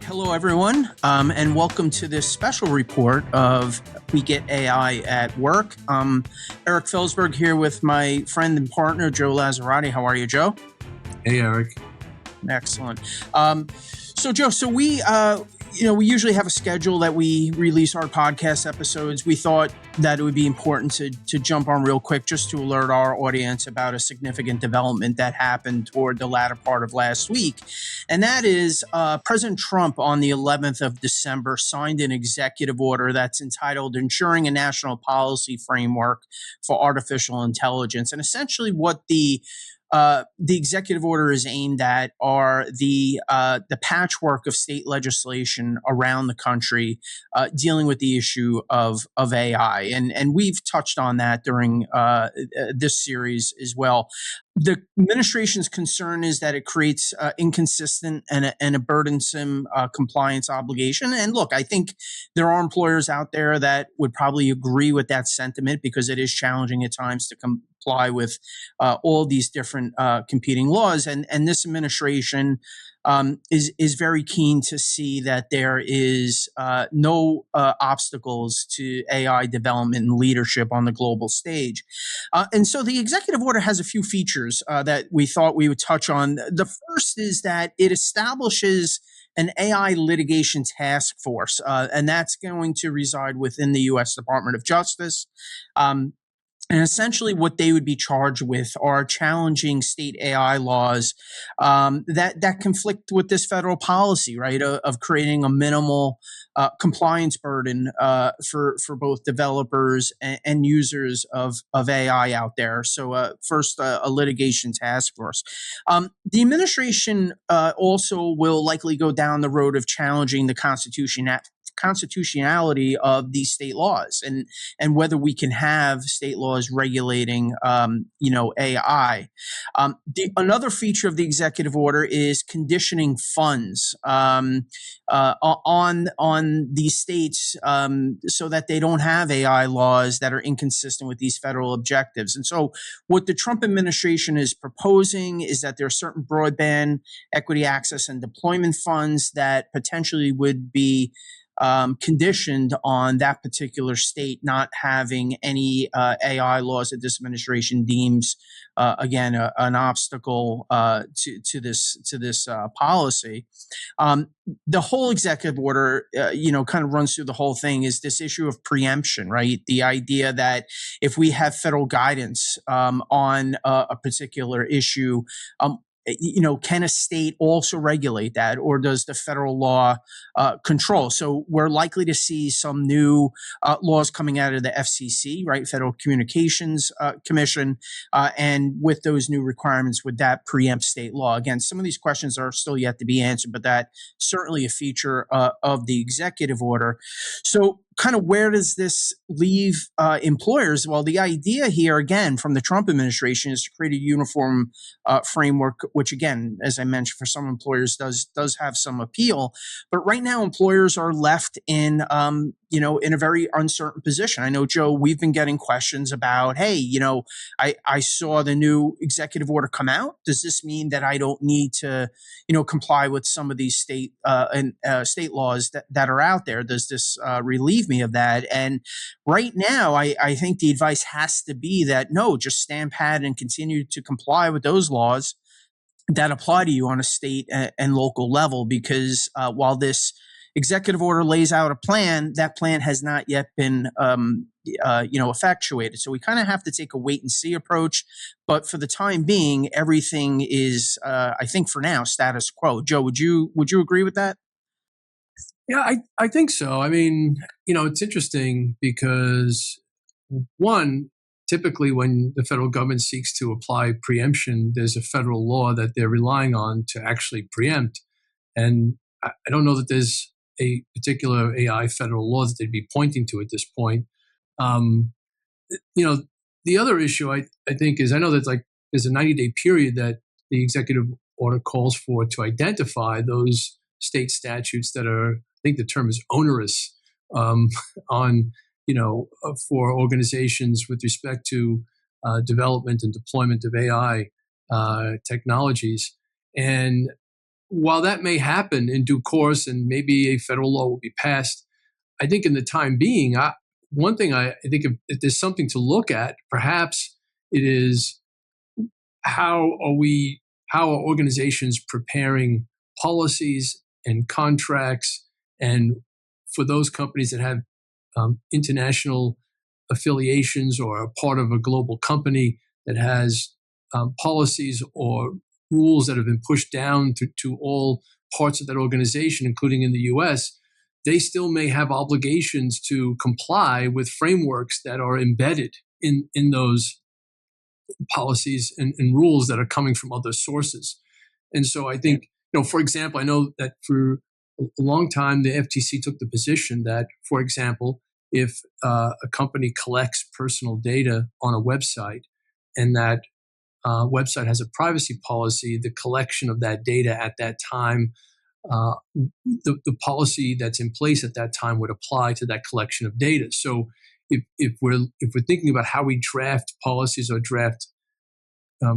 Hello, everyone, and welcome to this special report of We Get AI at Work. Eric Felsberg here with my friend and partner, Joe Lazzarotti. How are you, Joe? Hey, Eric. Excellent. So, Joe, we usually have a schedule that we release our podcast episodes. We thought that it would be important to jump on real quick just to alert our audience about a significant development that happened toward the latter part of last week. And that is President Trump on the 11th of December signed an executive order that's entitled Ensuring a National Policy Framework for Artificial Intelligence. And essentially what the executive order is aimed at are the patchwork of state legislation around the country dealing with the issue of AI, and we've touched on that during this series as well. The administration's concern is that it creates inconsistent and a burdensome compliance obligation. And look, I think there are employers out there that would probably agree with that sentiment because it is challenging at times to comply with all these different competing laws. And this administration is very keen to see that there is no obstacles to AI development and leadership on the global stage. And so the executive order has a few features that we thought we would touch on. The first is that it establishes an AI litigation task force, and that's going to reside within the U.S. Department of Justice. And essentially what they would be charged with are challenging state AI laws that conflict with this federal policy, right, of creating a minimal compliance burden for both developers and users of AI out there. So first, a litigation task force. The administration also will likely go down the road of challenging the constitutionality of these state laws and whether we can have state laws regulating AI. Another feature of the executive order is conditioning funds on these states so that they don't have AI laws that are inconsistent with these federal objectives. And so what the Trump administration is proposing is that there are certain broadband equity access and deployment funds that potentially would be conditioned on that particular state not having any AI laws that this administration deems, again, an obstacle to this policy. The whole executive order, kind of runs through the whole thing is this issue of preemption, right? The idea that if we have federal guidance on a particular issue, can a state also regulate that, or does the federal law control? So we're likely to see some new laws coming out of the FCC, right, Federal Communications Commission, and with those new requirements, would that preempt state law? Again, some of these questions are still yet to be answered, but that's certainly a feature of the executive order. So kind of where does this leave employers? Well, the idea here, again, from the Trump administration is to create a uniform framework, which, again, as I mentioned, for some employers does have some appeal. But right now, employers are left in a very uncertain position. I know, Joe, we've been getting questions about, hey, I saw the new executive order come out. Does this mean that I don't need to, comply with some of these state laws that are out there? Does this relieve me of that? And right now, I think the advice has to be that no, just stand pat and continue to comply with those laws that apply to you on a state and local level, because while this executive order lays out a plan, that plan has not yet been effectuated. So we kind of have to take a wait and see approach. But for the time being, everything is, I think for now, status quo. Joe, would you agree with that? Yeah, I think so. I mean, it's interesting because one, typically when the federal government seeks to apply preemption, there's a federal law that they're relying on to actually preempt. And I don't know that there's a particular AI federal law that they'd be pointing to at this point. The other issue I think is, I know that there's a 90-day period that the executive order calls for to identify those state statutes that are, I think the term is onerous, for organizations with respect to development and deployment of AI technologies. And while that may happen in due course and maybe a federal law will be passed, I think in the time being, one thing I think if there's something to look at, perhaps it is how are organizations preparing policies and contracts, and for those companies that have international affiliations or are part of a global company that has policies or rules that have been pushed down to all parts of that organization, including in the U.S., they still may have obligations to comply with frameworks that are embedded in those policies and rules that are coming from other sources. And so I think, for example, I know that for a long time, the FTC took the position that, for example, if a company collects personal data on a website and that website has a privacy policy, the collection of that data at that time, the policy that's in place at that time would apply to that collection of data. So if we're thinking about how we draft policies or draft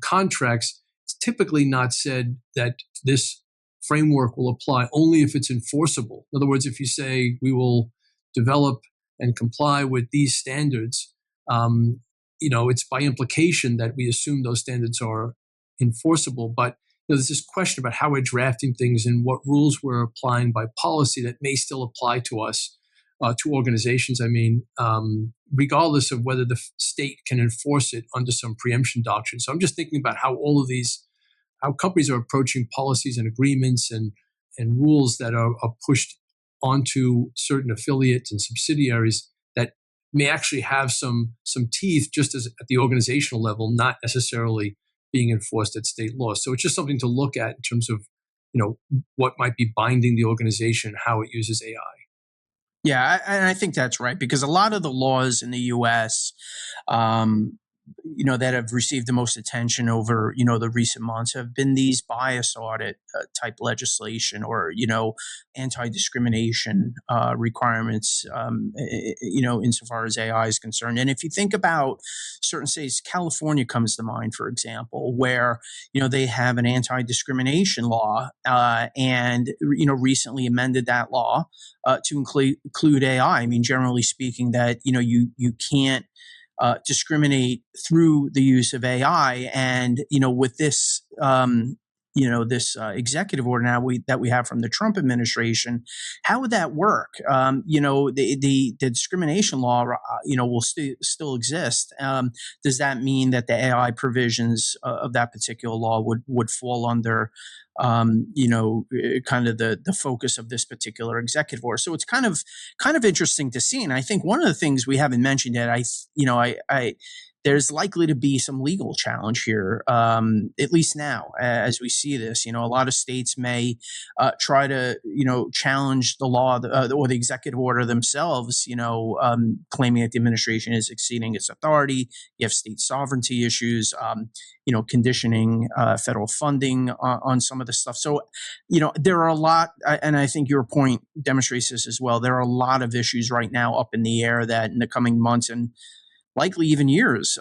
contracts, it's typically not said that this framework will apply only if it's enforceable. In other words, if you say we will develop and comply with these standards, it's by implication that we assume those standards are enforceable. But there's this question about how we're drafting things and what rules we're applying by policy that may still apply to us, to organizations. I mean, regardless of whether the state can enforce it under some preemption doctrine. So I'm just thinking about how how companies are approaching policies and agreements and rules that are pushed onto certain affiliates and subsidiaries that may actually have some teeth just as at the organizational level, not necessarily being enforced at state law. So it's just something to look at in terms of, what might be binding the organization, how it uses AI. Yeah, and I think that's right, because a lot of the laws in the U.S., that have received the most attention over, the recent months have been these bias audit type legislation or, anti-discrimination requirements, insofar as AI is concerned. And if you think about certain states, California comes to mind, for example, where, they have an anti-discrimination law and, recently amended that law to include AI. I mean, generally speaking, that, you can't discriminate through the use of AI. And, with this, this executive order now that we have from the Trump administration, how would that work? The discrimination law, will still exist. Does that mean that the AI provisions of that particular law would fall under kind of the focus of this particular executive order? So it's kind of interesting to see. And I think one of the things we haven't mentioned yet, there's likely to be some legal challenge here, at least now, as we see this. A lot of states may try to, challenge the law or the executive order themselves, claiming that the administration is exceeding its authority. You have state sovereignty issues, conditioning federal funding on some of this stuff. So, there are a lot, and I think your point demonstrates this as well. There are a lot of issues right now up in the air that in the coming months and likely even years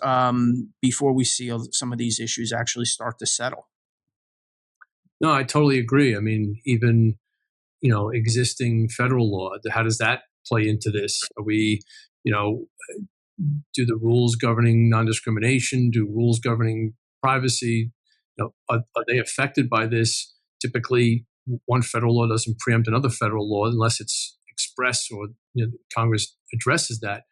before we see some of these issues actually start to settle. No, I totally agree. I mean, even, existing federal law, how does that play into this? Are we, do the rules governing non-discrimination, do rules governing privacy, are they affected by this? Typically, one federal law doesn't preempt another federal law unless it's expressed or Congress addresses that.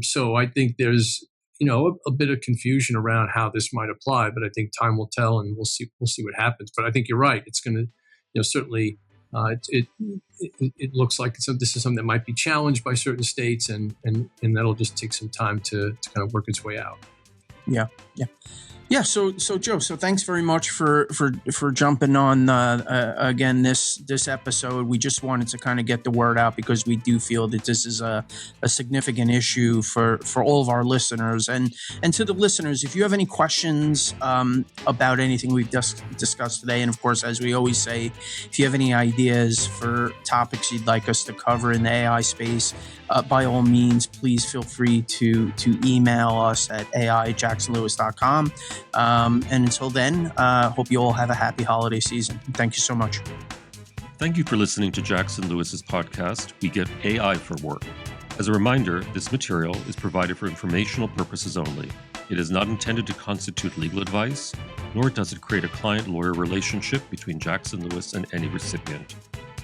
So I think there's, a bit of confusion around how this might apply, but I think time will tell, and we'll see what happens. But I think you're right. It's going to, certainly, it looks like this is something that might be challenged by certain states, and that'll just take some time to kind of work its way out. Yeah. So Joe, thanks very much for jumping on again this episode. We just wanted to kind of get the word out because we do feel that this is a significant issue for all of our listeners. And to the listeners, if you have any questions about anything we've discussed today, and of course, as we always say, if you have any ideas for topics you'd like us to cover in the AI space, by all means, please feel free to email us at ai@jacksonlewis.com. And until then, hope you all have a happy holiday season. Thank you so much. Thank you for listening to Jackson Lewis's podcast, We Get AI for Work. As a reminder, this material is provided for informational purposes only. It is not intended to constitute legal advice, nor does it create a client-lawyer relationship between Jackson Lewis and any recipient.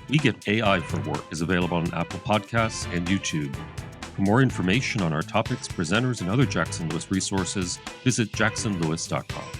We Get AI for Work is available on Apple Podcasts and YouTube. For more information on our topics, presenters, and other Jackson Lewis resources, visit jacksonlewis.com.